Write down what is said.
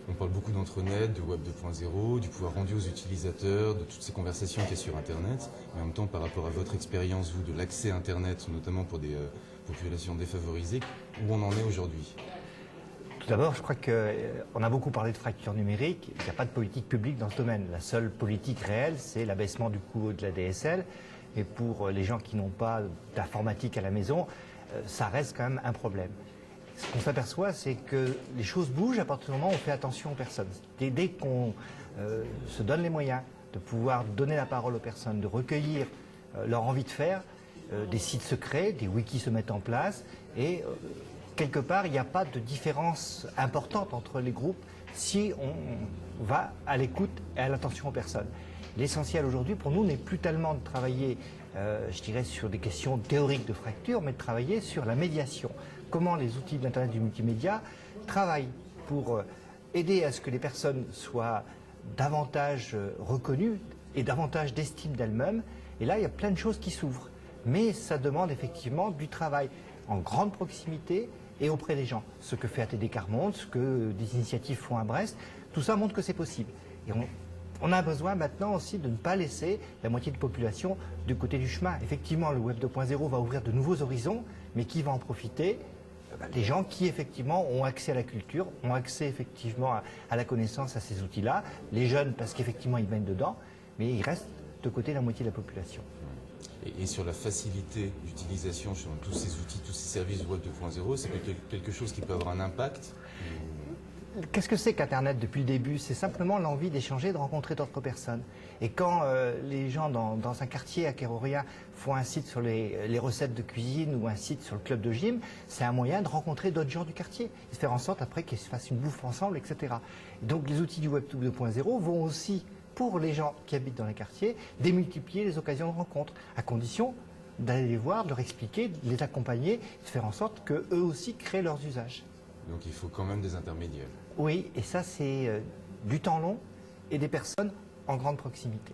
On parle beaucoup d'entre-net, de Web 2.0, du pouvoir rendu aux utilisateurs, de toutes ces conversations qu'il y a sur Internet. Mais en même temps, par rapport à votre expérience, vous, de l'accès à Internet, notamment pour des populations défavorisées, où on en est aujourd'hui? Tout d'abord, je crois qu'on a beaucoup parlé de fracture numérique. Il n'y a pas de politique publique dans ce domaine. La seule politique réelle, c'est l'abaissement du coût de la DSL. Et pour les gens qui n'ont pas d'informatique à la maison, ça reste quand même un problème. Ce qu'on s'aperçoit, c'est que les choses bougent à partir du moment où on fait attention aux personnes. Dès qu'on se donne les moyens de pouvoir donner la parole aux personnes, de recueillir leur envie de faire, des sites se créent, des wikis se mettent en place et quelque part, il n'y a pas de différence importante entre les groupes si on va à l'écoute et à l'attention aux personnes. L'essentiel aujourd'hui pour nous n'est plus tellement de travailler, je dirais, sur des questions théoriques de fracture, mais de travailler sur la médiation. Comment les outils de l'Internet du multimédia travaillent pour aider à ce que les personnes soient davantage reconnues et davantage d'estime d'elles-mêmes. Et là, il y a plein de choses qui s'ouvrent. Mais ça demande effectivement du travail en grande proximité et auprès des gens. Ce que fait ATD Quart Monde, ce que des initiatives font à Brest, tout ça montre que c'est possible. Et on a besoin maintenant aussi de ne pas laisser la moitié de la population du côté du chemin. Effectivement, le Web 2.0 va ouvrir de nouveaux horizons, mais qui va en profiter? Les gens qui effectivement ont accès à la culture, ont accès effectivement à la connaissance, à ces outils-là. Les jeunes parce qu'effectivement ils baignent dedans, mais il reste de côté la moitié de la population. Et sur la facilité d'utilisation sur tous ces outils, tous ces services Web 2.0, c'est quelque chose qui peut avoir un impact? Qu'est-ce que c'est qu'Internet depuis le début? C'est simplement l'envie d'échanger, de rencontrer d'autres personnes. Et quand les gens dans un quartier à Kéroria font un site sur les recettes de cuisine ou un site sur le club de gym, c'est un moyen de rencontrer d'autres gens du quartier et de faire en sorte après qu'ils se fassent une bouffe ensemble, etc. Donc les outils du Web 2.0 vont aussi, pour les gens qui habitent dans les quartiers, démultiplier les occasions de rencontre, à condition d'aller les voir, de leur expliquer, de les accompagner, de faire en sorte qu'eux aussi créent leurs usages. Donc il faut quand même des intermédiaires. Oui, et ça c'est du temps long et des personnes en grande proximité.